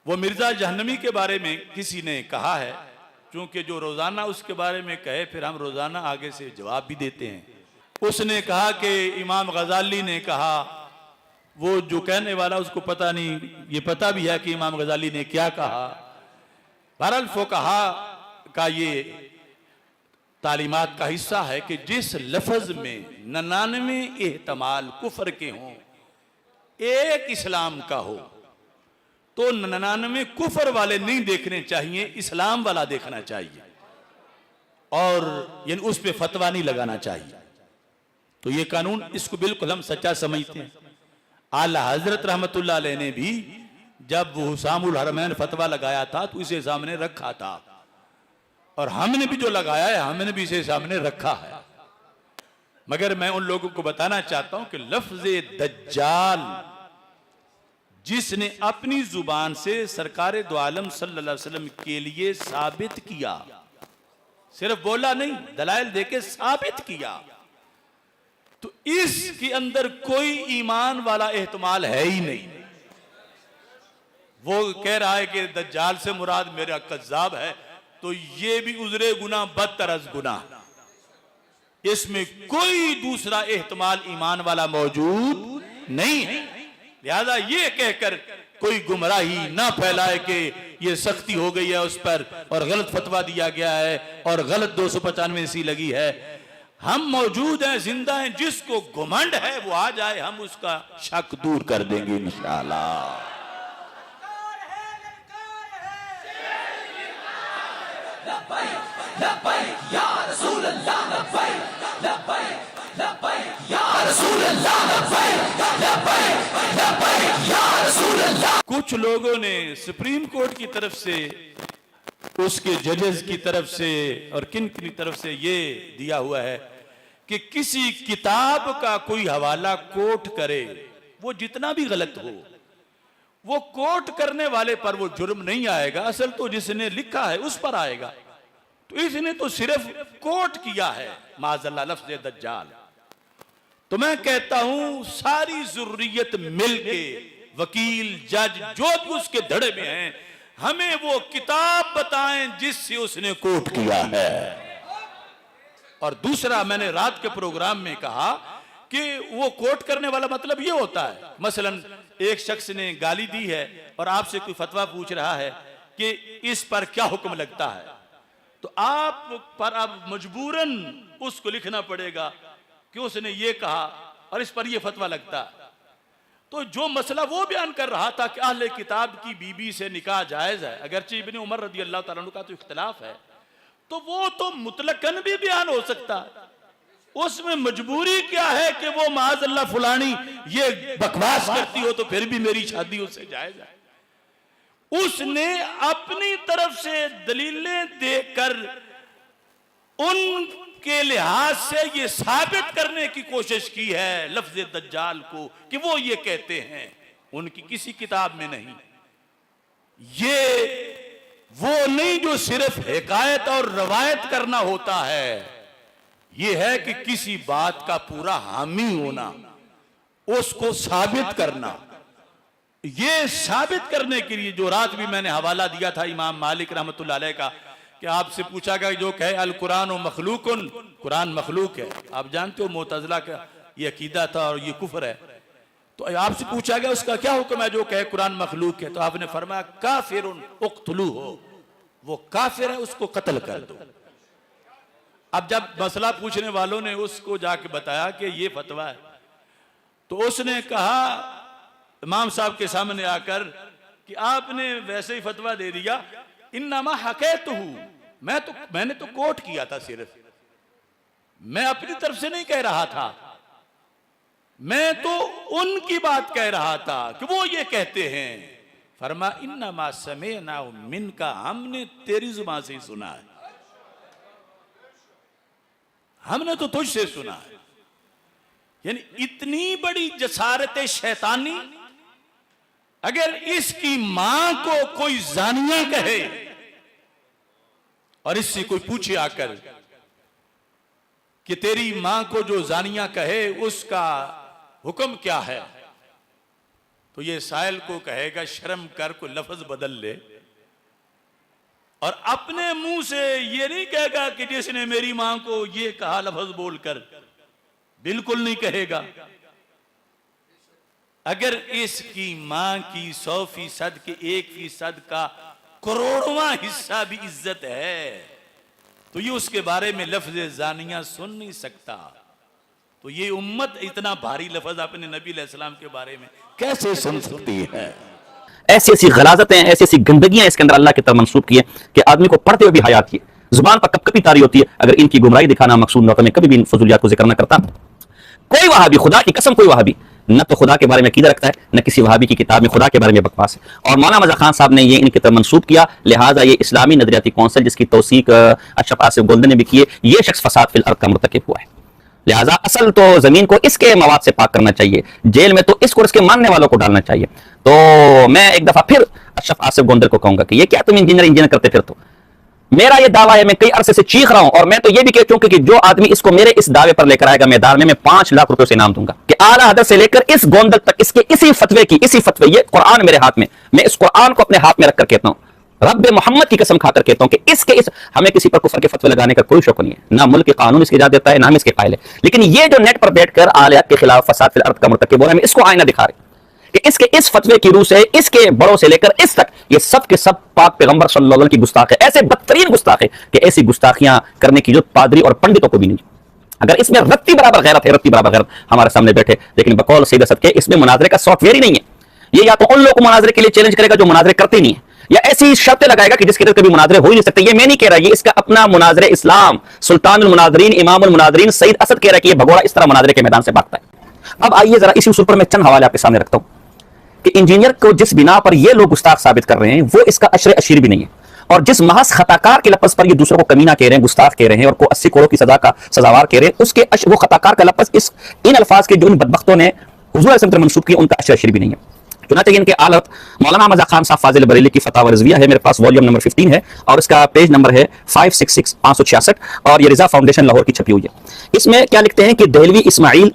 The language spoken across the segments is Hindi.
वो मिर्जा जहन्नमी के बारे में किसी ने कहा है, क्योंकि जो रोजाना उसके बारे में कहे फिर हम रोजाना आगे से जवाब भी देते हैं। उसने कहा कि इमाम गजाली ने कहा, वो जो कहने वाला उसको पता नहीं, ये पता भी है कि इमाम गजाली ने क्या कहा। बहरहाल फुक़हा का ये तालीमात का हिस्सा है कि जिस लफ्ज में 99 एहतमाल कुफर के हों, एक इस्लाम का हो, तो 99 कुफर वाले नहीं देखने चाहिए, इस्लाम वाला देखना चाहिए और यानी उस पे फतवा नहीं लगाना चाहिए। तो ये कानून, इसको बिल्कुल हम सच्चा समझते हैं। आला हजरत रहमतुल्लाह अलैह ने भी जब हुसामुल हरमैन फतवा लगाया था तो इसे सामने रखा था, और हमने भी जो लगाया है हमने भी इसे सामने रखा है। मगर मैं उन लोगों को बताना चाहता हूं कि लफ्ज़े दज्जाल जिसने अपनी जुबान से सरकारे दो आलम सल्लल्लाहु अलैहि वसल्लम के लिए साबित किया, सिर्फ बोला नहीं, दलाइल देके साबित किया, तो इसके अंदर कोई ईमान वाला एहतमाल है ही नहीं। वो कह रहा है कि दज्जाल से मुराद मेरा कज्जाब है, तो ये भी उजरे गुना बदतर अज गुना, इसमें कोई दूसरा एहतमाल ईमान वाला मौजूद नहीं है। लिहाजा ये कहकर कोई गुमराही ना फैलाए कि ये सख्ती हो गई है उस पर और गलत फतवा दिया गया है और गलत 295 सी लगी है। हम मौजूद हैं, जिंदा हैं, जिसको घुमंड है वो आ जाए, हम उसका शक दूर कर देंगे इंशाअल्लाह। कुछ लोगों ने सुप्रीम कोर्ट की तरफ से, उसके जजेस की तरफ से और किन की तरफ से ये दिया हुआ है कि किसी किताब का कोई हवाला कोर्ट करे, वो जितना भी गलत हो, वो कोर्ट करने वाले पर वो जुर्म नहीं आएगा, असल तो जिसने लिखा है उस पर आएगा। तो इसने तो सिर्फ कोर्ट किया है माज़अल्लाह लफ्ज़ दज्जाल। तो मैं कहता हूं सारी ज़ुर्रियत मिलके, वकील, जज, जो भी उसके धड़े में हैं, हमें वो किताब बताएं जिससे उसने कोर्ट किया है। और दूसरा, मैंने रात के प्रोग्राम में कहा कि वो कोर्ट करने वाला मतलब ये होता है, मसलन एक शख्स ने गाली दी है और आपसे कोई फतवा पूछ रहा है कि इस पर क्या हुक्म लगता है, तो आप पर अब मजबूरन उसको लिखना पड़ेगा कि उसने ये कहा और इस पर ये फतवा लगता है। तो जो मसला वो बयान कर रहा था कि अहले किताब की बीबी से निकाह जायज है, अगरचे इब्ने उमर रदी अल्लाह तआला अन्हु का तो इख्तिलाफ है, तो वो तो मुतलकन भी बयान हो सकता है। उसमें मजबूरी क्या है कि वो माज़अल्लाह फुलानी ये बकवास करती हो तो फिर भी मेरी शादी उससे जायज है। उसने अपनी तरफ से दलीलें देकर उनके लिहाज से ये साबित करने की कोशिश की है लफ्ज़ दज्जाल को कि वो ये कहते हैं, उनकी किसी किताब में नहीं। ये वो नहीं जो सिर्फ हिकायत और रवायत करना होता है, ये है कि किसी बात का पूरा हामी होना, उसको साबित करना। ये साबित करने के लिए जो रात भी मैंने हवाला दिया था इमाम मालिक रहमतुल्लाह अलैह का, कि आपसे पूछा गया जो कहे अल कुरान मखलूकुन, कुरान मखलूक है, आप जानते हो मुतज़िला का ये अकीदा था और ये कुफ्र है, तो आपसे पूछा गया उसका क्या हुक्म है जो कहे कुरान मखलूक है, तो आपने फरमाया काफिरुन उक़्तुलू हो, वो काफिर है उसको कत्ल कर दो। अब जब मसला पूछने वालों ने उसको जाके बताया कि ये फतवा है, तो उसने कहा इमाम साहब के सामने आकर कि आपने वैसे ही फतवा दे दिया, इन्नमा हकैतुहु, मैंने तो कोट किया था, सिर्फ मैं अपनी तरफ से नहीं कह रहा था, मैं तो उनकी बात कह रहा था कि वो ये कहते हैं। फरमा इन्नमा समेना मिनका, हमने तेरी जुबान से ही सुना है, हमने तो तुझसे सुना है। यानी इतनी बड़ी जसारत शैतानी, अगर इसकी मां को कोई जानिया कहे और इससे कोई पूछे आकर कि तेरी मां को जो जानिया कहे उसका हुक्म क्या है, तो ये साहिल को कहेगा शर्म कर, कोई लफ्ज बदल ले, और अपने मुंह से ये नहीं कहेगा कि जिसने मेरी मां को ये कहा लफ्ज बोलकर, बिल्कुल नहीं कहेगा। अगर इसकी मां की 100% के 1% का करोड़वां हिस्सा भी इज्जत है तो ये उसके बारे में लफ्ज जानिया सुन नहीं सकता। तो ये उम्मत इतना भारी लफ्ज अपने नबी अलैहिस्सलाम के बारे में कैसे सुन सकती है? ऐसी ऐसी गलाजतें, ऐसी ऐसी गंदगियां इसके अंदर अल्लाह की तरफ मंसूब की है कि आदमी को पढ़ते हुए भी हया आती है, जुबान पर कभी तारी होती है। अगर इनकी गुमराही दिखाना मकसूद न हो तो मैं कभी भी इन फजूलियात को जिक्र न करता। कोई वहाबी, खुदा की कसम कोई वहाबी न तो खुदा के बारे में कीदा रखता है, न किसी वहाबी की किताब में खुदा के बारे में बकवास है। और मौलाना मज़ा खान साहब ने ये इनकी तरफ मंसूब किया, लिहाजा ये इस्लामी नजरियाती कौंसिल जिसकी तौसीक अशरफ आसिफ गोल्डन ने भी की है, ये शख्स फसाद फिल अर्द का मुर्तकिब हुआ है। लिहाजा असल तो जमीन को इसके मवाद से पाक करना चाहिए, जेल में तो इसको इसके मानने वालों को डालना चाहिए। तो मैं एक दफा फिर अशरफ आसिफ गोंदल को कहूंगा कि ये क्या तुम इंजीनियर करते फिर? तो मेरा ये दावा है, मैं कई अरसे से चीख रहा हूं, और मैं तो ये भी कहता हूं कि जो आदमी इसको मेरे इस दावे पर लेकर आएगा मैदान में, मैं 5 लाख रुपए से इनाम दूंगा कि आला हदर से लेकर इस गोंदल तक इसके इसी फतवे, ये कुरान मेरे हाथ में, मैं इस कुरान को अपने हाथ में रखकर कहता हूं, रब मोहम्मद की कसम खाकर कहता हूं कि इसके हमें किसी पर कुफर के फतवे लगाने का कोई शौक नहीं है, ना मुल्क के कानून इसकी इजाजत देता है, ना हम इसके कायल है। लेकिन ये जो नेट पर बैठकर आलियात के खिलाफ फसाद फिल अर्द का मुर्तकिब हो रहा है, इसको आईना दिखा रहे कि इसके इस फतवे की रूह से, इसके बड़ों से लेकर इस तक, ये सब के सब पाक पैगंबर सल्लल्लाहु अलैहि वसल्लम की गुस्ताख है। ऐसे बदतरीन गुस्ताख है कि ऐसी गुस्ताखियां करने की जो पादरी और पंडितों को भी नहीं। अगर इसमें रत्ती बराबर गैरत है, रत्ती बराबर गैरत हमारे सामने बैठे, लेकिन बकौल सईद असद के इसमें मुनाजरे का सॉफ्टवेयर ही नहीं है। ये या तो उन लोगों को मुनाजरे के लिए चैलेंज करेगा जो मुनाजरे करते नहीं है, या ऐसी शर्तें लगाएगा कि जिसके अंदर कभी मुनाजरे हो ही नहीं सकते। ये मैं नहीं कह रहा, ये इसका अपना मुनाजरे इस्लाम, सुल्तानुल मुनाजरीन, इमामुल मुनाजरीन सईद असद कह रहा है कि ये भगोड़ा इस तरह मुनाजरे के मैदान से भागता है। अब आइए जरा इसी उसूल पर मैं चंद हवाले आपके सामने रखता हूं कि इंजीनियर को जिस बिना पर ये लोग गुस्ताख साबित कर रहे हैं वो इसका अशर अशीर भी नहीं है, और जिस महज खताकार के लफ्ज पर ये दूसरों को कमीना कह रहे हैं, गुस्ताख कह रहे हैं और को 80 करोड़ की सजा का सजावार कह रहे हैं, उसके वो खताकार का लफ्ज इन अल्फाज के जो इन बदबख्तों ने हुजूर सल्लल्लाहु अलैहि वसल्लम मंसूब किया, उनका अशर अशीर भी नहीं है। चुनांचे इनके आलत मौलाना मज़ा खान साहब फाजिल बरेली की फतावा रज़विया है, मेरे पास वॉल्यूम नंबर 15 है और इसका पेज नंबर है 566 और ये रिजा फाउंडेशन लाहौर की छपी हुई है। इसमें क्या लिखते हैं कि दहलवी इस्माइल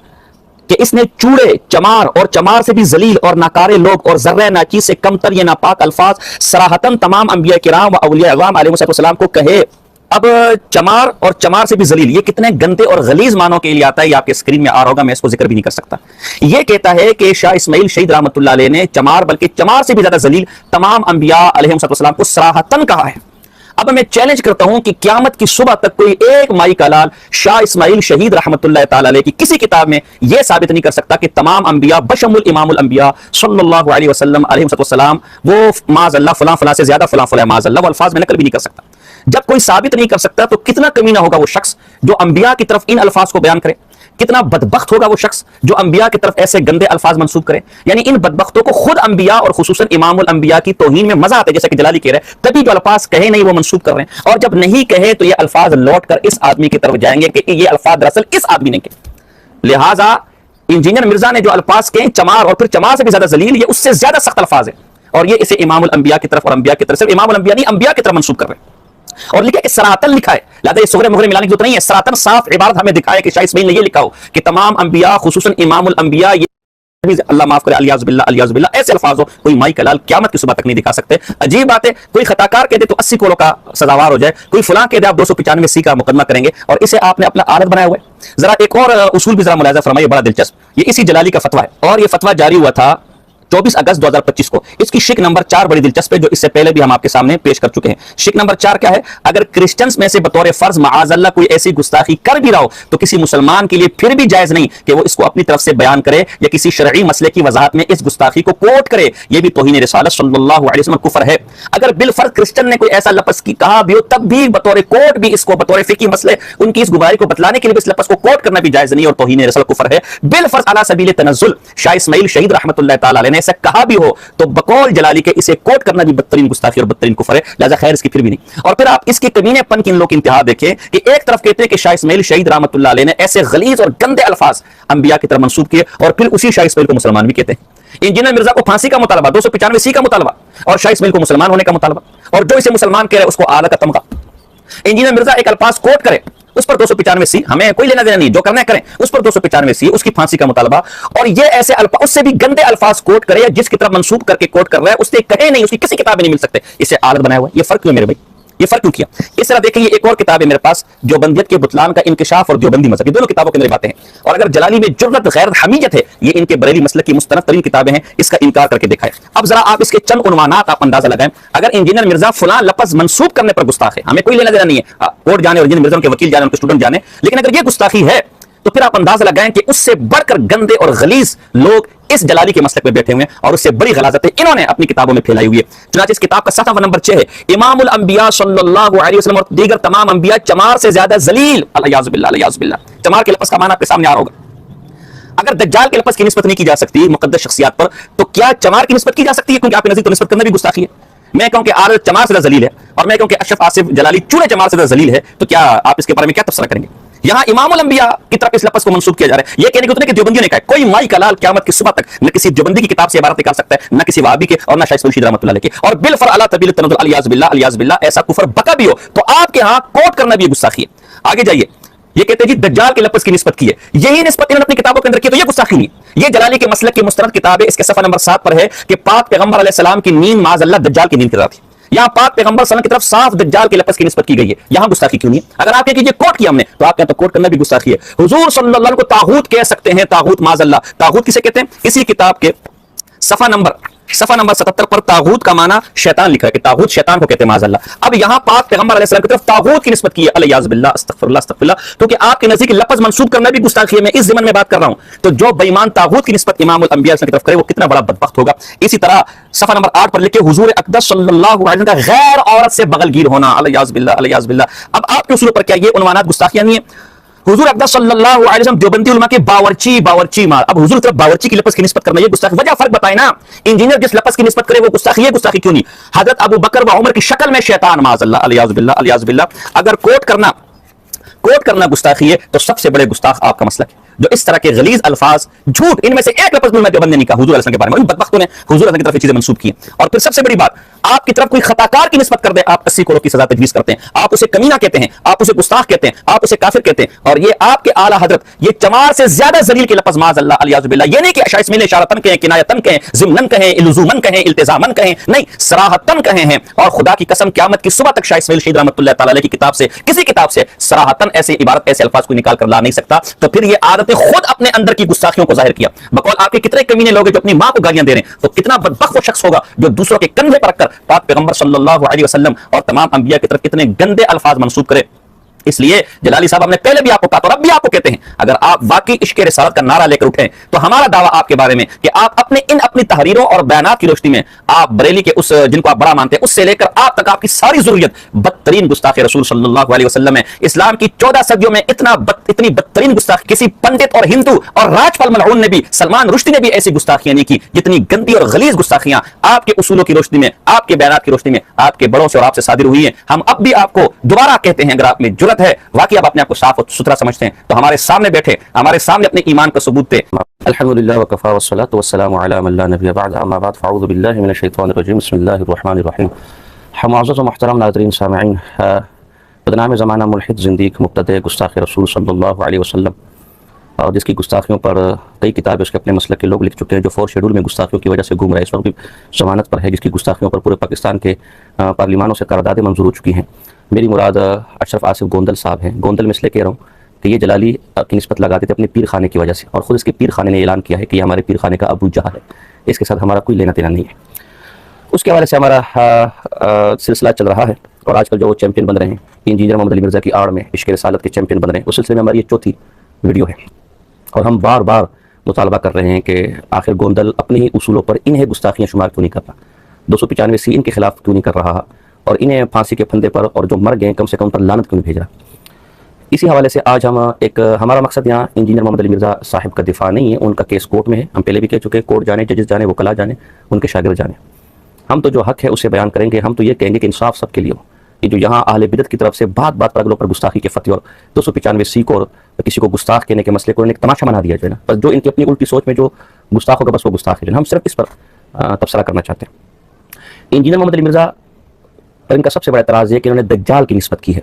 कि इसने चूड़े, चमार और चमार से भी जलील और नाकारे लोग और जर्रा नाचीज से कमतर ये नापाक अल्फाज सराहतन तमाम अंबिया किराम व औलिया अज़ाम अलैहिस्सलाम को कहे। अब चमार और चमार से भी जलील, ये कितने गंदे और गलीज मानों के लिए आता है, ये आपके स्क्रीन में आ रहा होगा, मैं इसको जिक्र भी नहीं कर सकता। ये कहता है कि शाह इस्माइल शहीद रहमतुल्लाह अलैह ने चमार, बल्कि चमार से भी ज्यादा जलील तमाम अंबिया अलैहिस्सलाम को सराहतन कहा है। अब मैं चैलेंज करता हूं कि क़यामत की सुबह तक कोई एक माई का लाल शाह इस्माइल शहीद रहमतुल्लाह ताला अलैह की किसी किताब में यह साबित नहीं कर सकता कि तमाम अंबिया बशमुल इमामुल अंबिया सल्लल्लाहु अलैहि वसल्लम वो माज़अल्लाह फलां फलां से ज्यादा फलां फलां माज़अल्लाह वो अल्फाज में नकल भी नहीं कर सकता। जब कोई साबित नहीं कर सकता तो कितना कमीना होगा वो शख्स जो अंबिया की तरफ इन अल्फाज को बयान करे, कितना बदबख्त होगा वो शख्स जो अंबिया की तरफ ऐसे गंदे अल्फाज मंसूब करे। यानी इन बदबख्तों को खुद अंबिया और खुसूसन इमामुल अंबिया की तौहीन में मजा आता है, जैसे कि जलाली कह रहे हैं, तभी जो अल्फाज कहे नहीं वो मंसूब कर रहे हैं, और जब नहीं कहे तो ये अल्फाज लौट कर इस आदमी की तरफ जाएंगे कि ये अल्फाज दरअसल इस आदमी ने कहे। लिहाजा इंजीनियर मिर्जा ने जो अल्फाज कहे चमार और फिर चमार से भी ज्यादा जलील, ये उससे ज्यादा सख्त अल्फाज है, और ये इसे इमामुल अंबिया की तरफ और अंबिया की तरफ, सिर्फ इमामुल अंबिया नहीं अंबिया की तरफ मंसूब कर रहे हैं। और लिखा कि सरातन लिखा है, लिहाजा ये सुगरे मुगरे मिलाने की जरूरत नहीं है। सरातन साफ इबारत हमें दिखाया कि शाह इस्माइल ने ये लिखा हो कि तमाम अंबिया खुसूसन इमामुल अंबिया, ये अल्लाह माफ करे अलियाज़ बिल्लाह ऐसे अल्फाज हो कोई माई कलाल क़यामत की सुबह तक नहीं दिखा सकते। अजीब बात है, कोई खताकार कह दे तो 80 करोड़ का सजावार हो जाए, कोई फलां कह दे आप 295 सी का मुकदमा करेंगे, और इसे आपने अपना आदत बनाया हुआ है। जरा एक और उसूल भी जरा मुलाहिज़ा फरमाइए, बड़ा दिलचस्प, ये इसी जलाली का फतवा है और ये फतवा जारी हुआ था 24 अगस्त 2025 को। इसकी शिक नंबर 4 बड़ी दिलचस्प है, जो इससे पहले भी हम आपके सामने पेश कर चुके हैं। शिक नंबर 4 क्या है? अगर क्रिश्चियंस में से बतौर फर्ज माअज़ल्लाह कोई ऐसी गुस्ताखी कर भी रहा हो तो किसी मुसलमान के लिए फिर भी जायज नहीं कि वो इसको अपनी तरफ से बयान करे या किसी शरई मसले की वजाहत में इस गुस्ताखी को कोट करे। यह भी तौहीन रिसालत सल्लल्लाहु अलैहि वसल्लम कुफर है। अगर बिलफर्ज क्रिश्चियन ने कोई ऐसा लफ्ज की कहा भी हो, तब भी बतौर कोट भी इसको बतौर फिकी मसले उनकी इस गुबारी को बतलाने के लिए इस लफ्ज को कोट करना भी जायज नहीं और तौहीन रिसालत कुफर है। बिलफर्ज अला सबील तनज़्ज़ुल शाह इस्माइल शहीद रहमतुल्लाह ताला अलैह ने ऐसा कहा भी हो तो बकौल जलाली के इसे कोट करना भी बदतरीन गुस्ताखी और बदतरीन कुफर है। लिहाजा खैर इसकी फिर भी नहीं। और फिर आप इसके कमीनेपन की इन लोग की इंतहा देखें कि एक तरफ कहते हैं कि शाह इस्माइल शहीद रहमतुल्लाह अलैह ने ऐसे गलीज और गंदे अल्फाज अंबिया की तरफ मंसूब किए, और फिर उसी शाह इस्माइल को मुसलमान भी कहते हैं। इंजीनियर मिर्जा को फांसी का मुतालबा, 295 सी का मुतालबा, और शाह इस्माइल को मुसलमान होने का मुतालबा, और जो इसे मुसलमान कह रहे हैं उसको आला का तमगा। इंजीनियर मिर्जा एक अल्फाज कोट करे उस पर 295C, हमें कोई लेना देना नहीं, जो करना है करें, उस पर 295C, उसकी फांसी का मुतालबा। और ये ऐसे उससे भी गंदे अल्फाज कोट करे, जिसकी तरफ मंसूब करके कोट कर रहा है, उससे कहे नहीं, उसकी किसी किताब में नहीं मिल सकते, इसे आदत बनाया हुआ है। ये फर्क क्यों मेरे भाई, ये फर्क क्यों किया? इस तरह देखिए, एक और किताब है मेरे पास, जो बंदियत के बुतलान का इंकिशाफ और देवबंदी मजहब, ये दोनों किताबों के अंदर बातें हैं। और अगर जलाली में जुर्रत गैर हमीयत है, ये इनके बरेली मसलक की मुस्तनद तरीन किताबें हैं, इसका इनकार करके देखा है। अब जरा आप इसके चंद उन्वानात आप अंदाजा लगाएं। अगर इंजीनियर मिर्जा फलां लफ्ज मंसूब करने पर गुस्ताख है, हमें कोई लेना देना नहीं है, कोर्ट जाने और इंजीनियर मिर्जा के वकील जाने, उनके स्टूडेंट जाने, लेकिन अगर ये गुस्ताखी है तो फिर आप अंदाजा लगाएं कि उससे बढ़कर गंदे और गलीज लोग इस जलाली के मसलक में बैठे हुए हैं, और उससे बड़ी गलाजतें इन्होंने अपनी किताबों में फैलाई हुई है। चुनांचे इस किताब का सफ़ा नंबर 6 है, इमामुल अंबिया सल्लल्लाहु अलैहि वसल्लम और दीगर तमाम अंबिया चमार से ज्यादा जलील, अलियाज़ बिल्लाह, अलियाज़ बिल्लाह। चमार के लफ्ज़ का माना आपके सामने आ रहा होगा। अगर दज्जाल के लफ्ज़ की निस्बत नहीं की जा सकती मुक़द्दस शख्सियात पर, तो क्या चमार की निस्बत की जा सकती है? क्योंकि आपके नज़दीक तो निस्बत करना भी गुस्ताखी है। मैं कहूं कि आर चमार से जलील है, और मैं कहूं कि अशरफ आसिफ जलाली चूने चमार से जलील है, तो क्या आप इसके बारे में क्या तफसीर करेंगे? यहां इमामुल अंबिया की तरफ इस लफ्ज़ को मंसूब किया जा रहा है। यह कहने को उतने कि देवबंदियों ने कहा, कोई माई का लाल क़यामत की सुबह तक न किसी देवबंदी की किताब से इबारत निकाल सकता है, न किसी वहाबी के, और न शायद मुर्शिद रहमतुल्लाह अलैह के, और बिल फर अला तबील तनज़ुल, अलियाज़ बिल्लाह, अलियाज़ बिल्लाह। ऐसा कुफर बका भी हो तो आपके यहां कोट करना भी गुस्ताखी है। आगे जाइए, ये कहते हैं जी दज्जाल के लफ्ज़ की निस्बत की है, यही निस्बत इन्होंने अपनी किताबों के अंदर की, तो ये गुस्ताखी नहीं। ये जलाली के मसलक की मुस्तनद किताब है, इसके सफ़ा नंबर 7 पर है कि पाक पैगंबर अलैहिस्सलाम की नींद माज़अल्लाह दज्जाल की नींद कर रहा थी। यहां पाक पैगंबर सल्लल्लाहु अलैहि वसल्लम की तरफ साफ दज्जाल के लफ्ज़ की निस्बत की गई है, यहां गुस्ताखी क्यों नहीं है? अगर आप कहें कि ये कोट किया हमने, तो आप कहें तो कोट करना भी गुस्ताखी है। हुजूर सल्लल्लाहु अलैहि वसल्लम को तागूत कह सकते हैं, तागूत माज़अल्लाह। तागूत किसे कहते हैं? इसी किताब के सफ़ा नंबर 77 पर तागूत का माना शैतान लिखा है कि तागूत शैतान को कहते हैं माज़अल्लाह। अब यहां पाक पैगंबर अलैहि सलाम की तरफ तागूत की निस्बत की है, अलियाज़ बिल्लाह, अस्तगफिरुल्लाह, अस्तगफिरुल्लाह, क्योंकि आपके नज़दीक लफ्ज़ मंसूब करना भी गुस्ताखी है। मैं इस ज़मन में बात कर रहा हूं, तो जो बेईमान तागूत की निस्बत इमामुल अंबिया की तरफ करे, वो कितना बड़ा बदबख्त होगा। इसी तरह सफ़ा नंबर 8 पर लिखे, हुजूर अक़दस सल्लल्लाहु अलैहि वसल्लम का गैर औरत से बगलगीर होना, अलियाज़ बिल्लाह, अलियाज़ बिल्लाह। अब आपके उसूल पर क्या ये उन्वानात गुस्ताखियां नहीं है? हुजूर अक़दस सल्लल्लाहु अलैहि वसल्लम देवबंदी उलमा के बावर्ची मार, अब हुजूर तरफ बावर्ची की लफ्ज़ की निस्बत करना ये गुस्ताखी, वजह फर्क बताए ना। इंजीनियर जिस लफ्ज़ की निस्बत करे वो गुस्ताखी है, गुस्ताखी क्यों नहीं? हज़रत अबू बकर व उमर की शक्ल में शैतान माज़अल्लाह, अलियाज़ बिल्लाह, अलियाज़ बिल्लाह। अगर कोट करना गुस्ताखी है, तो सबसे बड़े गुस्ताख आपका मसलक है, जो इस तरह के गलीज अल्फाज, झूठ, इनमें से एक लफ्ज़ में देवबंद ने नहीं कहा हुजूर अलैहि वसल्लम के बारे में, उन बदबख्तों ने हुजूर अलैहि वसल्लम की तरफ चीजें मंसूब की। और फिर सबसे बड़ी बात, आपकी तरफ कोई खताकार की निस्बत कर दे, आप 80 करोड़ की सजा तजवीज़ करते हैं, आप उसे कमीना कहते हैं, आप उसे गुस्ताख कहते हैं, आप उसे काफिर कहते हैं। और ये आपके आला हजरत ये चमार से ज्यादा जलील के लफ्ज़ माज़अल्लाह, अलियाज़ु बिल्लाह, ये नहीं कि अशाइस्मिल इशारतन कहें, किनायतन कहें, ज़िम्नन कहें, इल्ज़ूमन कहें, इल्तिज़ामन कहें, नहीं, सराहतन कहे हैं। और खुदा की कसम क़यामत की सुबह तक शाह इस्माइल शहीद रहमतुल्लाह तआला अलैह की किताब से, किसी किताब से सराहतन ऐसे इबारत, ऐसे अल्फाज को निकाल कर ला नहीं सकता। तो फिर ये आदतें खुद अपने अंदर की गुस्ताखियों को जाहिर किया। बकौल आपके कितने कमीने लोग हैं जो अपनी मां को गालियां दे रहे हैं, तो कितना बदबख्त वो शख्स होगा जो दूसरों के कंधे पर रखकर पाक पैगंबर सल्लल्लाहु अलैहि वसल्लम और तमाम अंबिया की तरफ कितने गंदे अल्फाज मंसूब करे। इसलिए जलाली साहब, हमने पहले भी आपको कहा, और अब भी आपको कहते हैं, अगर आप वाकई इश्क रिसालत का नारा लेकर उठें, तो हमारा दावा आपके बारे में कि आप अपनी तहरीरों और बयानात की रोशनी में आप बरेली के उस जिनको आप बड़ा मानते हैं, उससे लेकर आप तक आपकी सारी जरूरत बदतरीन गुस्ताखी रसूल सल्लल्लाहु अलैहि वसल्लम है। इस्लाम की 14 सदियों में इतनी बदतरीन गुस्ताखी किसी पंडित और हिंदू और राजपाल मलऊन ने भी, सलमान रुश्दी ने भी ऐसी गुस्ताखियां नहीं की, जितनी गंदी और गलीज गुस्ताखियां आपके उसूलों की रोशनी में, आपके बयानात की रोशनी में, आपके बड़ों से और आपसे सादिर हुई है। हम अब भी आपको दोबारा कहते हैं, अगर आप में जुर्रत है, वाकई आप अपने आप को साफ और सुथरा समझते हैं, तो हमारे सामने बैठे, हमारे सामने अपने ईमान का सबूत दे। अल्हम्दुलिल्लाह व कफ़ा वस्सलातु वस्सलामु अला मन ला नबिय्य बअद, अम्मा बाद, फ़अऊज़ु बिल्लाहि मिनश शैतानिर रजीम, बिस्मिल्लाहिर रहमानिर रहीम। मुअज़्ज़ज़ व मुहतरम नाज़रीन सामिईन, बदनाम ज़माना मुल्हिद ज़िंदीक़ मुब्तदी गुस्ताख़ रसूल सल्लल्लाहु अलैहि वसल्लम, और जिसकी गुस्ताखियों पर कई किताबें उसके अपने मसलक के लोग लिख चुके हैं, जो 4 शेड्यूल में गुस्ताखियों की वजह से घूम रहे हैं, इस वक्त भी जमानत पर है, जिसकी गुस्ताखियों पर पूरे पाकिस्तान के पार्लिमानों से करारदादें मंजूर हो चुकी हैं। मेरी मुराद अशरफ आसिफ गोंदल साहब हैं। गोंदल में इसलिए कह रहा हूँ कि ये जलाली की निस्बत लगाते थे अपने पीर खाने की वजह से, और ख़ुद इसके पीर खाने ने ऐलान किया है कि ये हमारे पीर खाने का अबू जहल है, इसके साथ हमारा कोई लेना देना नहीं है। उसके हवाले से हमारा सिलसिला चल रहा है, और आजकल जो चैंपियन बन रहे हैं, इंजीनियर मोहम्मद अली मिर्ज़ा की आड़ में इश्क़ रिसालत के चैंपियन बन रहे हैं, उस सिलसिले में हमारी ये 4थी वीडियो है। और हम बार बार मुतालबा कर रहे हैं कि आखिर गोंदल अपने ही उसूलों पर इन्हें गुस्ताखियाँ शुमार क्यों नहीं कर रहा, 295C इनके खिलाफ क्यों नहीं कर रहा, और इन्हें फांसी के फंदे पर, और जो मर गए कम से कम पर लानत क्यों नहीं भेज रहा। इसी हवाले से आज हम हमारा मकसद यहाँ इंजीनियर मोहम्मद अली मिर्ज़ा साहिब का दिफा नहीं है, उनका केस कोर्ट में है, हम पहले भी कह चुके हैं, कोर्ट जाने, जजेस जाने, वकला जाने, उनके शागिर्द जाने, हम तो जो हक है उसे बयान करेंगे। हम तो ये कहेंगे कि इंसाफ सबके लिए हो। ये जो यहाँ अहले बिदअत की तरफ से बात पर अगलों पर गुस्ताखी के फतवे और 295C को और किसी को गुस्ताख कहने के मसले को एक तमाशा बना दिया जो है ना, बस जो इनकी अपनी उल्टी सोच में जो गुस्ताख होगा बस वो गुस्ताख है। हम सिर्फ इस पर तबसरा करना चाहते हैं। इंजीनियर मोहम्मद अली मिर्ज़ा पर इनका सबसे बड़ा एतराज़ है कि इन्होंने दज्जाल की निस्बत की है,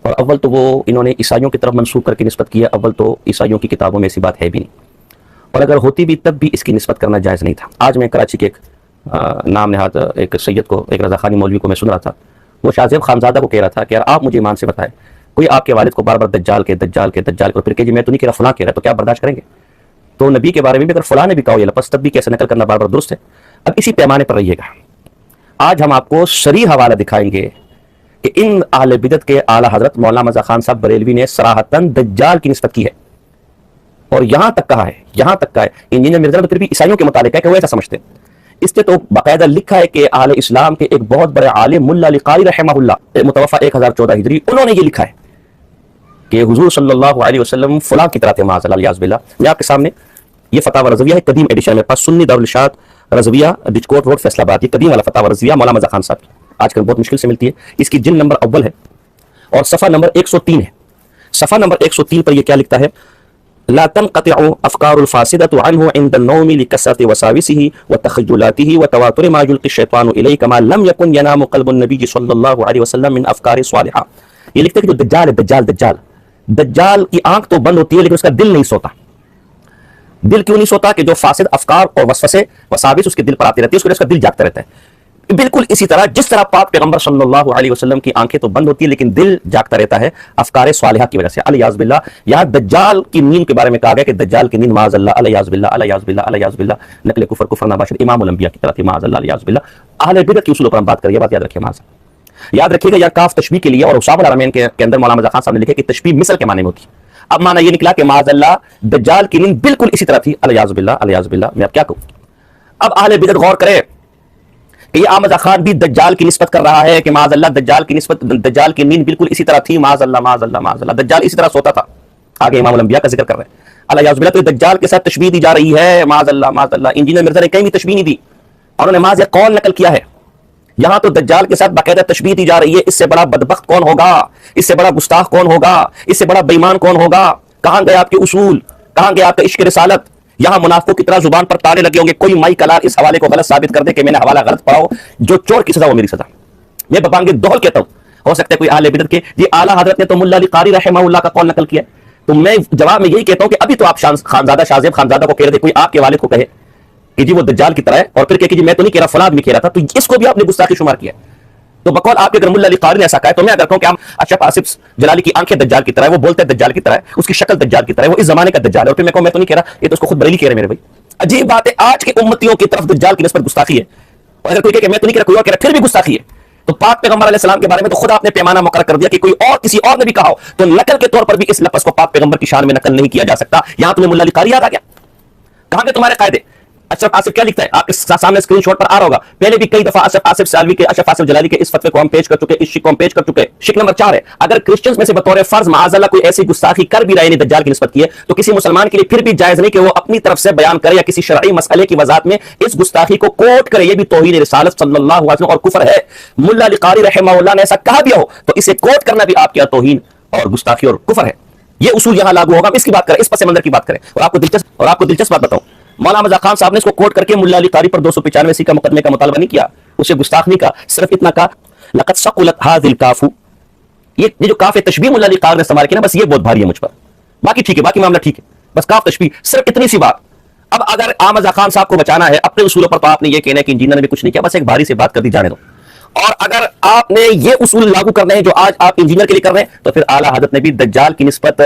और अव्वल तो वो इन्होंने ईसाइयों की तरफ मंसूब करके निस्बत किया, अव्वल तो ईसाइयों की किताबों में ऐसी बात है भी नहीं, और अगर होती भी तब भी इसकी निस्बत करना जायज़ नहीं था। आज मैं कराची के एक नाम नहाद एक सैयद को, एक रज़ा खानी मौलवी को मैं सुन रहा था, वो शाहज़ेब खानज़ादा को कह रहा था कि यार आप मुझे ईमान से बताएं, कोई आपके वालिद को बार बार दज्जाल के दज्जाल के दज्जाल के, फिर के जी मैं तो नहीं कह रहा फलां कह रहा, तो क्या बर्दाश्त करेंगे? तो नबी के बारे में भी अगर फलां ने भी कहा ये लफ्ज़ तब भी कैसे नकल करना बार बार दुरुस्त है। अब इसी पैमाने पर रहिएगा। आज हम आपको शरई हवाला दिखाएंगे कि इन अहले बिदअत के आला हजरत मौलाना मज़ा खान साहब बरेलवी ने सराहतन दज्जाल की निस्बत की है, और यहां तक कहा है, यहां तक कहा है, इंजीनियर मिर्जा तो फिर भी ईसाइयों के मुतालिक है कि वो ऐसा समझते हैं। इसने तो बाकायदा लिखा है कि अहले इस्लाम के एक बहुत बड़े आलिम मुल्ला अली कारी रहमहुल्लाह मुतवफ़ा 1014 हिजरी, उन्होंने ये लिखा है कि हुजूर सल्लल्लाहु अलैहि वसल्लम फलां की तरह थे माज़अल्लाह लियाज़ बिल्लाह। मैं आपके सामने ये फतावा रज़विया है, कदीम एडिशन मेरे पास, सुन्नी दारुल इरशाद रज़विया, डिचकोट रोड फैसलाबाद, ये कदीम वाला फतावा रज़विया मौलाना मज़ा खान साहब की, आजकल बहुत मुश्किल से मिलती है। इसकी जिल्द नंबर अव्वल है और सफ़ा नंबर 103 है। सफ़ा नंबर 103 पर यह क्या लिखता है, ला तनक़तिउ अफ़कारुल फ़ासिदतु अन्हु इंद नौमि लिकसरति वसाविसिही व तख़य्युलातिही व तवातुर मा युल्क़ि शैतानु इलैहि कमा लम यकुन यनामु क़ल्बुन नबी सल्लल्लाहु अलैहि वसल्लम मिन अफ़कारी स्वालिहा। ये लिखते हैं कि जो दज्जाल है, दज्जाल की आंख तो बंद होती है लेकिन उसका दिल नहीं सोता। दिल क्यों नहीं सोता? कि जो फासिद अफकार और वसवसे वसाविस उसके दिल पर आती रहती है, उसके लिए उसका दिल जागता रहता है। बिल्कुल इसी तरह जिस तरह पाक पैगंबर सल्लल्लाहु अलैहि वसल्लम की आंखें तो बंद होती है लेकिन दिल जागता रहता है अफकार स्वालिहा की वजह से। अलियाज़ बिल्लाह, यहाँ दज्जाल की नींद के बारे में कहा गया कि दज्जाल की नींद माज़अल्लाह अलियाज़ बिल्लाह अलियाज़ बिल्लाह अलियाज़ बिल्लाह नकल कुफर कुफर नाबाशिर इमामुल अंबिया की तरह थी माज़अल्लाह अलियाज़ बिल्लाह। अहले बिदअत के उसूलों पर हम बात करिए, बात याद रखिए माज़, याद रखिएगा यार काफ तशबीह के लिए और उसाबुल हरमैन के अंदर मौलाना मज़ा खान साहब ने लिखे कि तशबीह मिसल के माने में होती है। अब माना ये निकला कि माज़अल्लाह दज्जाल की नींद बिल्कुल इसी तरह थी, अलियाज़ बिल्लाह अलियाज़ बिल्लाह। मैं अब क्या कहूँ? अब अहले बिदअत गौर करें कि ये मज़ा खान भी दज्जाल की निस्बत कर रहा है कि माज़अल्लाह दज्जाल की निस्बत, दज्जाल की नींद बिल्कुल इसी तरह थी, माज़अल्लाह माज़अल्लाह माज़अल्लाह, दज्जाल इसी तरह सोता था। आगे इमामुल अंबिया का जिक्र कर रहे हैं, अलियाज़ बिल्लाह। तो दज्जाल के साथ तशबीह दी जा रही है, माज़अल्लाह माज़अल्लाह। इंजीनियर मिर्जा ने कहीं भी तशबीह नहीं दी, और उन्होंने माज़ कौल नकल किया है। यहां तो दज्जाल के साथ बाकायदा तशबीह दी जा रही है। इससे बड़ा बदबख्त कौन होगा? इससे बड़ा गुस्ताख कौन होगा? इससे बड़ा बेईमान कौन होगा? कहां गए आपके उसूल? कहां गया आपका इश्क रिसालत? यहां मुनाफिकों की तरह जुबान पर ताले लगे होंगे। कोई माई कलार इस हवाले को गलत साबित कर दे कि मैंने हवाला गलत पढ़ा हो, जो चोर की सजा वो मेरी सजा। मैं बबांगे दोहल कहता हूं, हो सकता है कोई आले बिदअत के ये आला हजरत ने तो मुल्ला अली कारी रहमहुल्लाह का कौल नकल किया। तो मैं जवाब में यही कहता हूं कि अभी तो आप खानजादा शाहज़ेब खानजादा को कह रहे थे, कोई आपके वालिद को कहे कि जी वो दज्जाल की तरह है, और फिर कहे कि जी मैं तो नहीं कह रहा फलां आदमी कह रहा था, तो इसको भी आपने गुस्ताखी शुमार किया। तो बकौल आपके अगर मुल्ला अली कारी ने ऐसा कहा है तो मैं अगर कहूं कि हम अशरफ आसिफ जलाली की आंखें दज्जाल की तरह है, वो बोलता है दज्जाल की तरह है, उसकी शक्ल दज्जाल की तरह है, वो इस जमाने का दज्जाल है, और फिर मैं कहूं मैं तो नहीं कह रहा, ये तो उसको खुद बरेली कह रहे मेरे भाई। अजीब बात है, आज के उम्मतियों की तरफ दज्जाल की निस्बत गुस्ताखी है, और अगर कोई कहे कि मैं तो नहीं कह रहा, कोई और कह रहा, फिर भी गुस्ताखी है। तो पाक पैगंबर अलैहिस्सलाम के बारे में तो खुद आपने पैमाना मुकर्रर कर दिया कि कोई और किसी और ने भी कहा हो तो नकल के तौर पर भी इस लफ्ज़ को पाक पैगंबर की शान में नकल नहीं किया जा सकता। यहां तुम्हें मुल्ला अली कारी याद आ गया? कहां गए तुम्हारे कायदे? अशरफ आसिफ क्या लिखता है आपके सामने स्क्रीनशॉट पर आ रहा होगा। पहले भी कई दफा अशरफ आसिफ सालवी के, अशरफ आसिफ जलाली के इस फतवे को हम पेश कर चुके, इस शिक को हम पेश कर चुके। शिक नंबर 4 है, अगर क्रिश्चियंस में से बतौर फर्ज माअज़ल्लाह कोई ऐसी गुस्ताखी कर भी रहे ने दज्जाल की निस्बत की है, तो किसी मुसलमान के लिए फिर भी जायज नहीं कि वो अपनी तरफ से बयान करे या किसी शरई मसले की वजाहत में इस गुस्ताखी को कोट करे। ये भी तौहीन रिसालत सल्लल्लाहु अलैहि वसल्लम और कुफर है। मुल्ला अली कारी रहमहुल्लाह ने ऐसा कहा भी हो तो इसे कोट करना भी आपके तौहीन और गुस्ताखी और कुफर है। ये उसूल यहां लागू होगा। इसकी बात करें, इस पस मंजर की बात करें, और आपको दिलचस्प बात बताऊं, मौलाना मज़ा खान साहब ने इसको कोट करके मुल्ला अली कारी पर 295 का मुकदमे का मुतालबा नहीं किया, उसे गुस्ताख नहीं कहा, सिर्फ इतना कहा लक़द सक़ुलत हाज़िल काफ़ु। ये जो काफ तशबीह मुल्ला अली कारी ने इस्तेमाल किया ना, बस ये बहुत भारी है मुझ पर। बाकी ठीक है, बाकी मामला ठीक है, बस काफ तशबीह, सिर्फ इतनी सी बात। अब अगर मज़ा खान साहब को बचाना है अपने उसूलों पर, तो आपने ये कहना है कि इंजीनियर ने भी कुछ नहीं किया, बस एक भारी से बात कर दी, जाने दो। और अगर आपने ये उसूल लागू करने हैं जो आज आप इंजीनियर के लिए कर रहे हैं, तो फिर आला हज़रत ने भी दज्जाल की निस्बत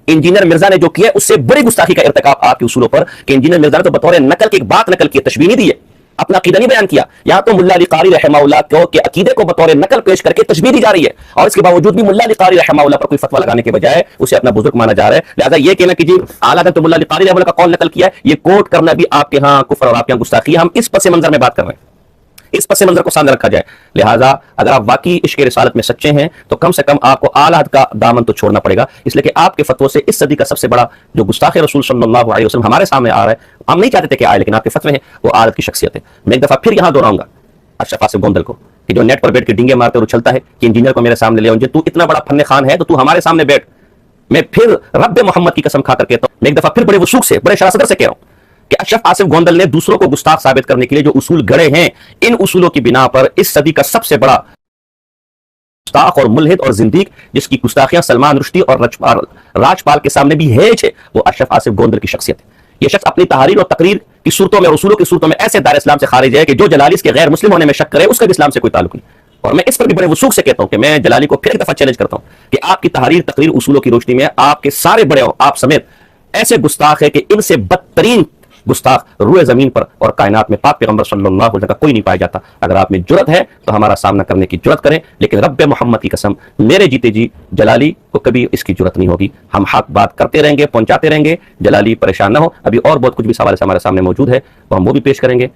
इंजीनियर मिर्जा ने जो किया उससे बड़ी गुस्ताखी का इर्तिकाब आपके उसूलों पर, कि इंजीनियर मिर्जा ने तो बतौर नकल की एक बात नकल की, तशबीह नहीं दी है, अपना अकीदा नहीं बयान किया। यहां तो मुल्ला अली कारी रहमहुल्लाह के अकीदे को बतौर नकल पेश करके तशबीह दी जा रही है, और इसके बावजूद भी मुल्ला अली कारी रहमहुल्लाह पर कोई फतवा लगाने के बजाय उसे अपना बुजुर्ग माना जा रहा है। लिहाजा ये कहना कि जी आला हज़रत तो मुल्ला अली कारी रहमहुल्लाह का कौल नकल किया है, ये कोट करना भी आपके यहाँ कुफ्र और आपके यहाँ गुस्ताखी है। हम इस पस मंजर में बात कर रहे हैं, इस पस मंजर को सामने रखा जाए। लिहाजा अगर आप वाकई इश्क रिसालत में सच्चे हैं तो कम से कम आपको आला हद का दामन तो छोड़ना पड़ेगा, इसलिए कि आपके फतवों से इस सदी का सबसे बड़ा जो गुस्ताख रसूल सल्लल्लाहु अलैहि वसल्लम हमारे सामने आ रहा है, हम नहीं चाहते थे कि आए, लेकिन आपके फतवे हैं, वो आदत की शख्सियत है। मैं एक दफा फिर यहां दोहराऊंगा अशरफ आसिफ गोंदल को, कि जो नेट पर बैठ के डींगे मारते और उछलता है कि इंजीनियर को मेरे सामने ले आओ, तू इतना बड़ा फन्ने खान है तो तू हमारे सामने बैठ। मैं फिर रब्बे मोहम्मद की कसम खाकर कहता हूं, मैं एक दफा फिर बड़े वसूख से, बड़े शरासत से कह रहा हूं कि अशरफ आसिफ गोंदल ने दूसरों को गुस्ताख साबित करने के लिए जो उसूल गढ़े हैं, इन उसूलों की बिना पर इस सदी का सबसे बड़ा गुस्ताख और मुल्हिद और जिंदीक, जिसकी गुस्ताखियां सलमान रुश्दी और राजपाल के सामने भी है, वो अशरफ आसिफ गोंदर की शख्सियत है। ये शख्स अपनी तहरीर और तकरीर की सूरतों में, उसूलों की सूरतों में ऐसे दायरे इस्लाम से खारिज है कि जो जलाली के गैर मुस्लिम होने में शक करे, उसका भी इस्लाम से कोई ताल्लुक नहीं। और मैं इस पर भी बड़े वसूख से कहता हूं कि मैं जलाली को फिर एक दफा चैलेंज करता हूं कि आपकी तहरीर, तकरीर, उसूलों की रोशनी में आपके सारे बड़े, आप समेत, ऐसे गुस्ताख है कि इनसे बदतरीन गुस्ताख रूए जमीन पर और कायनात में पाक पैगंबर सल्लल्लाहु अलैहि वसल्लम का कोई नहीं पाया जाता। अगर आप में जुर्रत है तो हमारा सामना करने की जुर्रत करें, लेकिन रब्बे मोहम्मद की कसम, मेरे जीते जी जलाली को कभी इसकी जुर्रत नहीं होगी। हम हक बात करते रहेंगे, पहुंचाते रहेंगे, जलाली परेशान ना हो। अभी और बहुत कुछ भी सवाल हमारे सामने मौजूद है, तो हम वो भी पेश करेंगे।